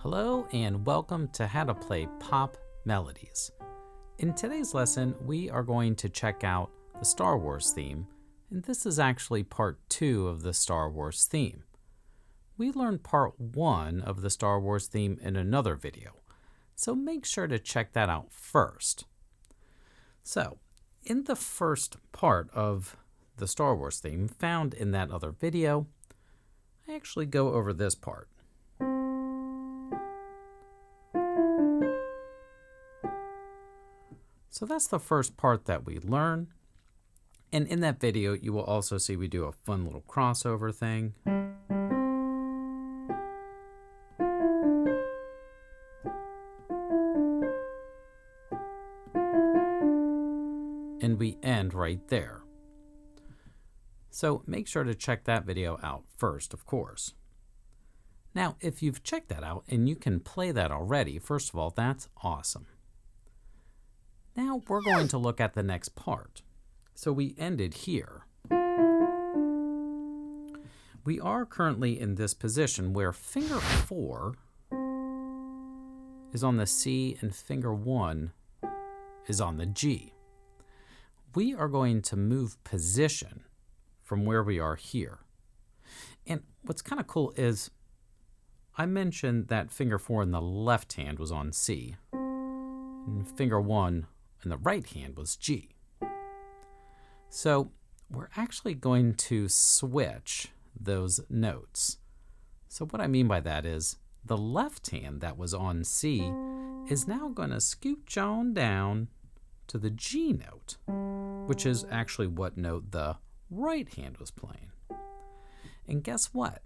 Hello and welcome to How to Play Pop Melodies. In today's lesson, we are going to check out the Star Wars theme, and this is actually part 2 of the Star Wars theme. We learned part 1 of the Star Wars theme in another video, so make sure to check that out first. So, in the first part of the Star Wars theme found in that other video, I actually go over this part. So that's the first part that we learn. And in that video, you will also see we do a fun little crossover thing. And we end right there. So make sure to check that video out first, of course. Now, if you've checked that out and you can play that already, first of all, that's awesome. Now we're going to look at the next part. So we ended here. We are currently in this position where finger 4 is on the C and finger 1 is on the G. We are going to move position from where we are here. And what's kind of cool is I mentioned that finger 4 in the left hand was on C, and finger 1 in the right hand was G. So we're actually going to switch those notes. So what I mean by that is the left hand that was on C is now going to scooch on down to the G note, which is actually what note the right hand was playing. And guess what?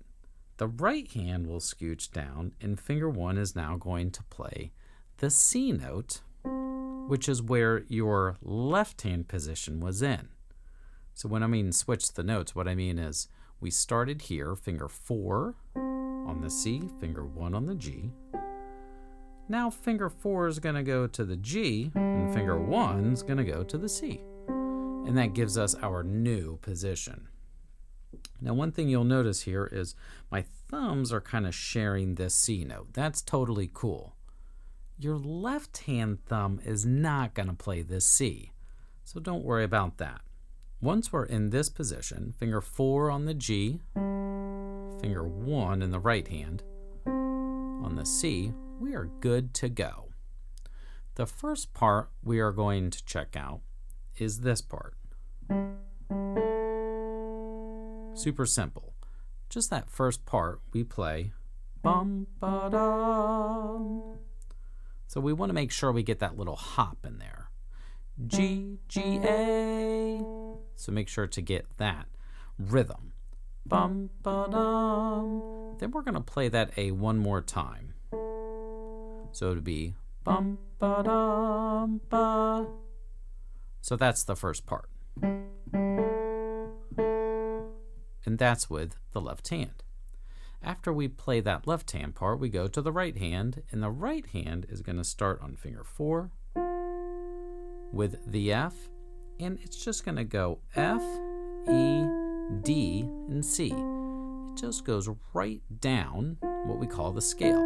The right hand will scooch down and finger 1 is now going to play the C note, which is where your left hand position was in. So when I mean switch the notes, what I mean is we started here, finger 4 on the C, finger 1 on the G. Now finger 4 is going to go to the G, and finger 1 is going to go to the C. And that gives us our new position. Now one thing you'll notice here is my thumbs are kind of sharing this C note. That's totally cool. Your left hand thumb is not going to play this C, so don't worry about that. Once we're in this position, finger 4 on the G, finger 1 in the right hand on the C, we are good to go. The first part we are going to check out is this part. Super simple. Just that first part we play bum ba dum. So we want to make sure we get that little hop in there. G, G, A. So make sure to get that rhythm. Bum, ba, dum. Then we're going to play that A one more time. So it would be bum, ba, dum, ba. So that's the first part. And that's with the left hand. After we play that left hand part, we go to the right hand, and the right hand is going to start on finger 4 with the F, and it's just going to go F, E, D, and C. It just goes right down what we call the scale.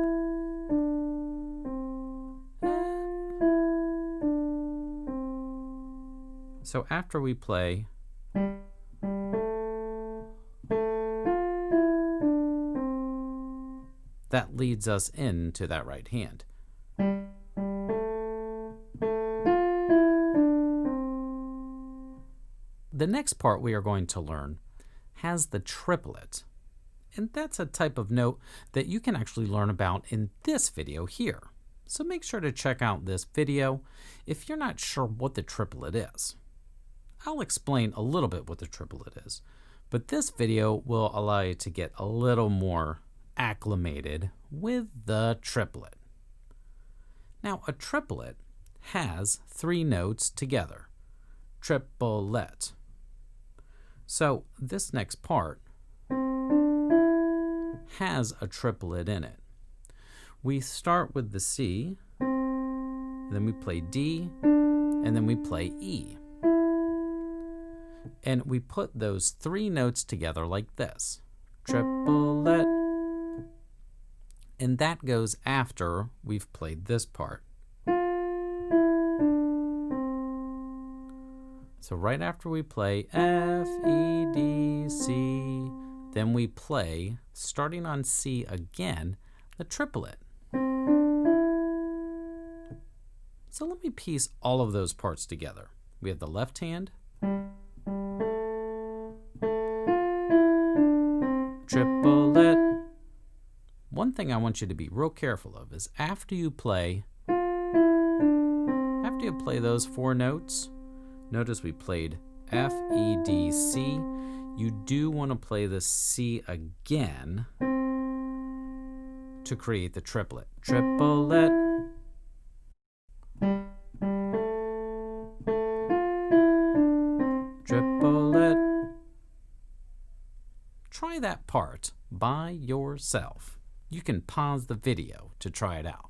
So after we play that leads us into that right hand. The next part we are going to learn has the triplet. And that's a type of note that you can actually learn about in this video here. So make sure to check out this video if you're not sure what the triplet is. I'll explain a little bit what the triplet is, but this video will allow you to get a little more acclimated with the triplet. Now a triplet has 3 notes together. Triplet. So this next part has a triplet in it. We start with the C, then we play D, and then we play E. And we put those 3 notes together like this. Triplet. And that goes after we've played this part. So right after we play F, E, D, C, then we play, starting on C again, the triplet. So let me piece all of those parts together. We have the left hand, triplet. One thing I want you to be real careful of is after you play those 4 notes, notice we played F, E, D, C. You do want to play the C again to create the triplet. Triplet. Triplet. Try that part by yourself. You can pause the video to try it out.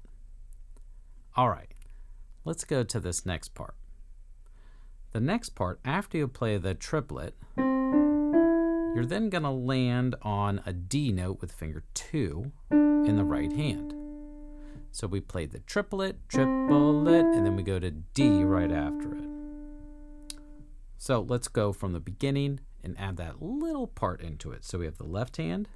All right, let's go to this next part. The next part, after you play the triplet, you're then going to land on a D note with finger 2 in the right hand. So we played the triplet, triplet, and then we go to D right after it. So let's go from the beginning and add that little part into it. So we have the left hand,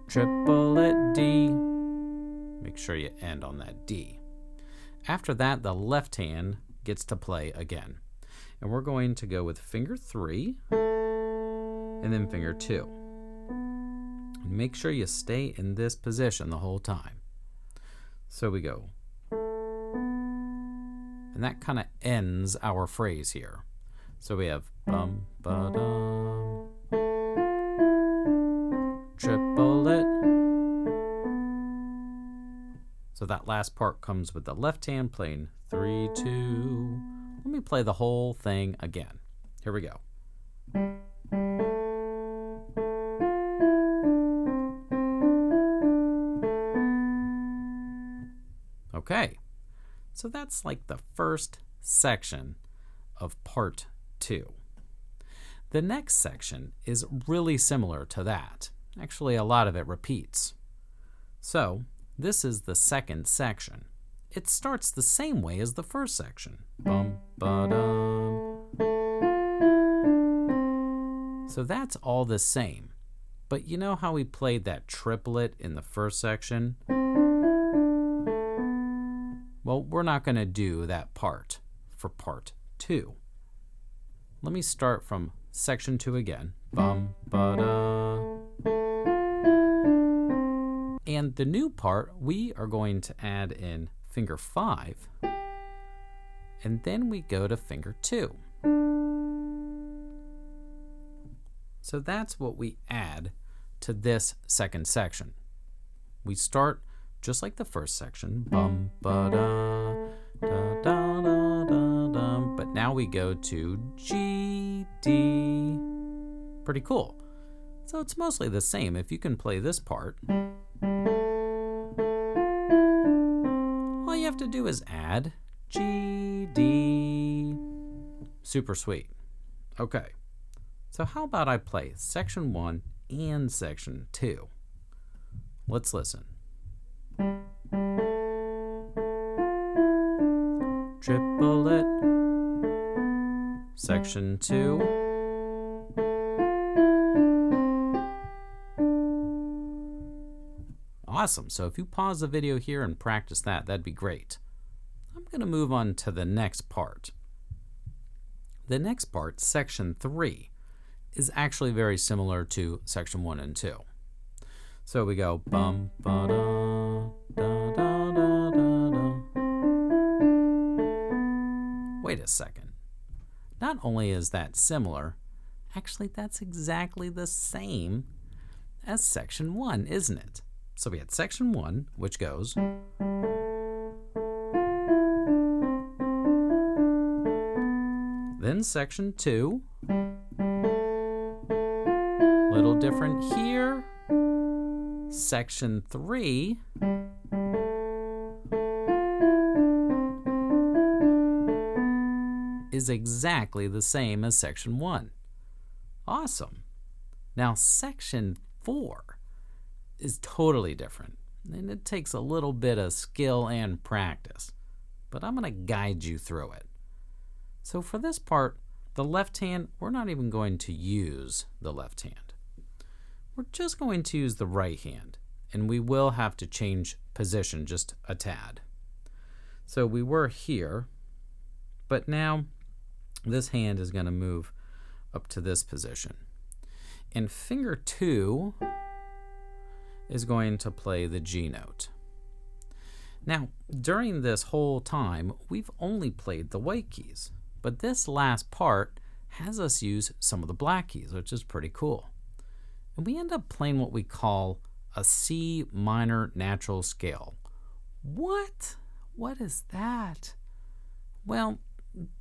triplet, D. Make sure you end on that D. After that, the left hand gets to play again. And we're going to go with finger 3 and then finger 2. And make sure you stay in this position the whole time. So we go. And that kind of ends our phrase here. So we have bum, ba-dum, triplet. So that last part comes with the left hand playing 3, 2. Let me play the whole thing again. Here we go. Okay, so that's like the first section of part 2. The next section is really similar to that. Actually, a lot of it repeats. So, this is the second section. It starts the same way as the first section. Bum, ba-dum. So that's all the same. But you know how we played that triplet in the first section? Well, we're not going to do that part for part 2. Let me start from section 2 again. Bum, ba-da. And the new part, we are going to add in finger 5, and then we go to finger 2. So that's what we add to this second section. We start just like the first section, bum, ba-da, da, da, da, da, da, but now we go to G, D. Pretty cool. So it's mostly the same. If you can play this part, all you have to do is add G, D. Super sweet. Okay, so how about I play section 1 and section 2? Let's listen. Triplet, section 2. Awesome, so if you pause the video here and practice that, that'd be great. I'm going to move on to the next part. The next part, section 3, is actually very similar to section 1 and 2. So we go bum, ba, da, da, da, da, da, da. Wait a second. Not only is that similar, actually that's exactly the same as section 1, isn't it? So we had section 1, which goes. Then section 2. Little different here. Section 3. Is exactly the same as section 1. Awesome. Now section 4 is totally different, and it takes a little bit of skill and practice, but I'm going to guide you through it. So for this part, the left hand, we're not even going to use the left hand. We're just going to use the right hand, and we will have to change position just a tad. So we were here, but now this hand is going to move up to this position. And finger 2 is going to play the G note. Now, during this whole time, we've only played the white keys, but this last part has us use some of the black keys, which is pretty cool. And we end up playing what we call a C minor natural scale. What? What is that? Well,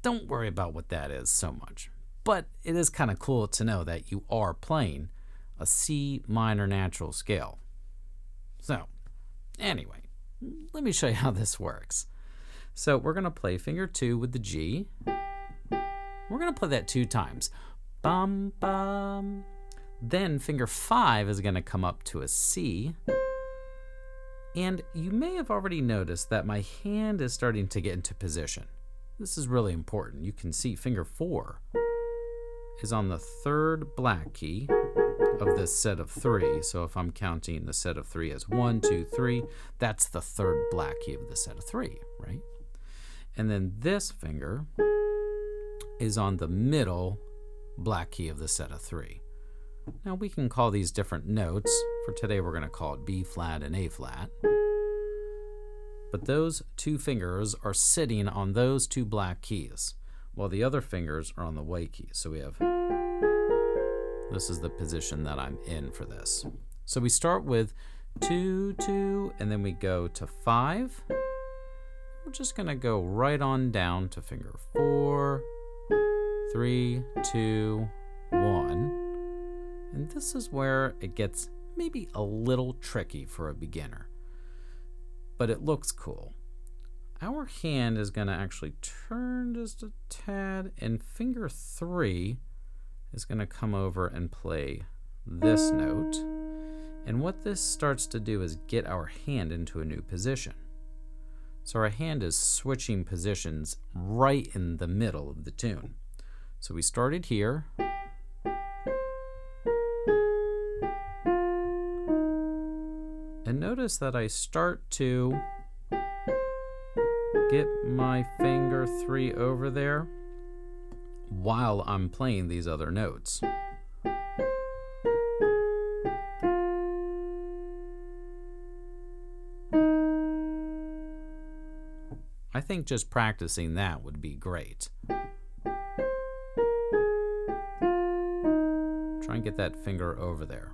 don't worry about what that is so much, but it is kind of cool to know that you are playing a C minor natural scale. So, anyway, let me show you how this works. So we're going to play finger 2 with the G. We're going to play that 2 times. Bum, bum. Then finger 5 is going to come up to a C. And you may have already noticed that my hand is starting to get into position. This is really important. You can see finger 4 is on the 3rd black key of this set of 3. So if I'm counting the set of 3 as 1, 2, 3, that's the 3rd black key of the set of 3, right? And then this finger is on the middle black key of the set of 3. Now we can call these different notes. For today we're going to call it B flat and A flat. But those 2 fingers are sitting on those 2 black keys, while the other fingers are on the white keys. So we have, this is the position that I'm in for this. So we start with 2, 2, and then we go to 5. We're just going to go right on down to finger 4, 3, 2, 1. And this is where it gets maybe a little tricky for a beginner, but it looks cool. Our hand is going to actually turn just a tad, and finger 3 is going to come over and play this note. And what this starts to do is get our hand into a new position. So our hand is switching positions right in the middle of the tune. So we started here. And notice that I start to get my finger 3 over there while I'm playing these other notes. I think just practicing that would be great. Try and get that finger over there.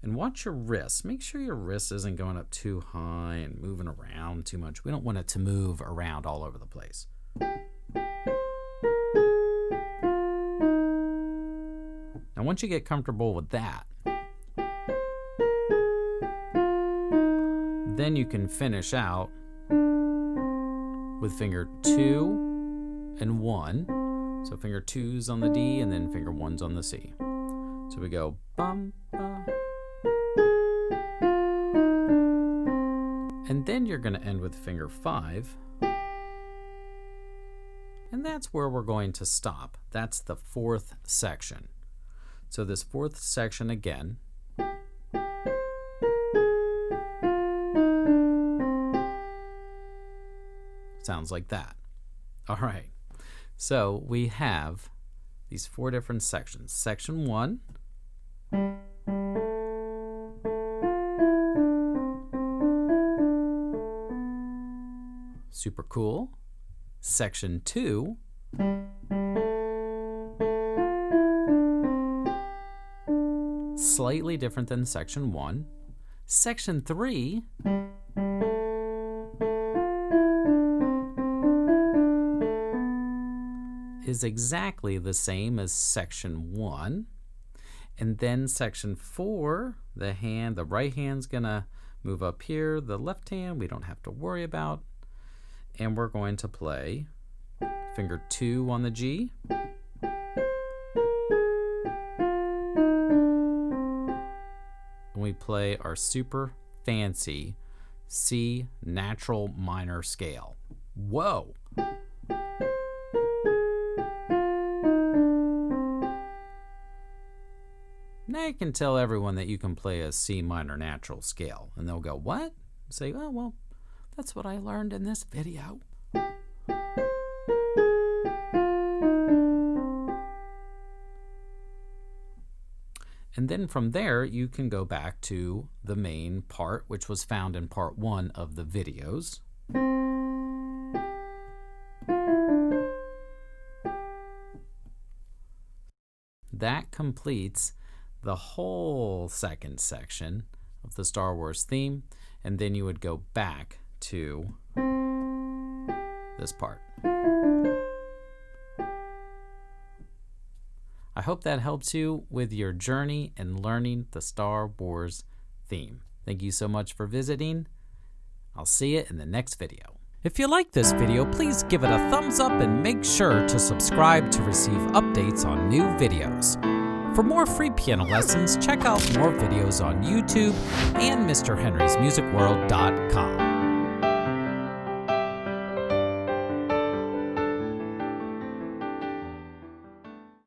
And watch your wrist. Make sure your wrist isn't going up too high and moving around too much. We don't want it to move around all over the place. Now, once you get comfortable with that, then you can finish out with finger 2 and 1. So finger 2's on the D and then finger 1's on the C. So we go bum, bum. And then you're going to end with finger 5. And that's where we're going to stop. That's the 4th section. So this 4th section again. Sounds like that. All right. So we have these 4 different sections. Section 1. Super cool. Section 2. Slightly different than section 1. Section 3. Is exactly the same as section 1. And then section 4, the right hand's gonna move up here, the left hand we don't have to worry about. And we're going to play finger 2 on the G. And we play our super fancy C natural minor scale. Whoa! Now you can tell everyone that you can play a C minor natural scale, and they'll go, what? Say, oh, well, that's what I learned in this video. And then from there, you can go back to the main part, which was found in part 1 of the videos. That completes the whole second section of the Star Wars theme, and then you would go back to this part. I hope that helps you with your journey in learning the Star Wars theme. Thank you so much for visiting. I'll see you in the next video. If you like this video, please give it a thumbs up and make sure to subscribe to receive updates on new videos. For more free piano lessons, check out more videos on YouTube and MrHenrysMusicWorld.com.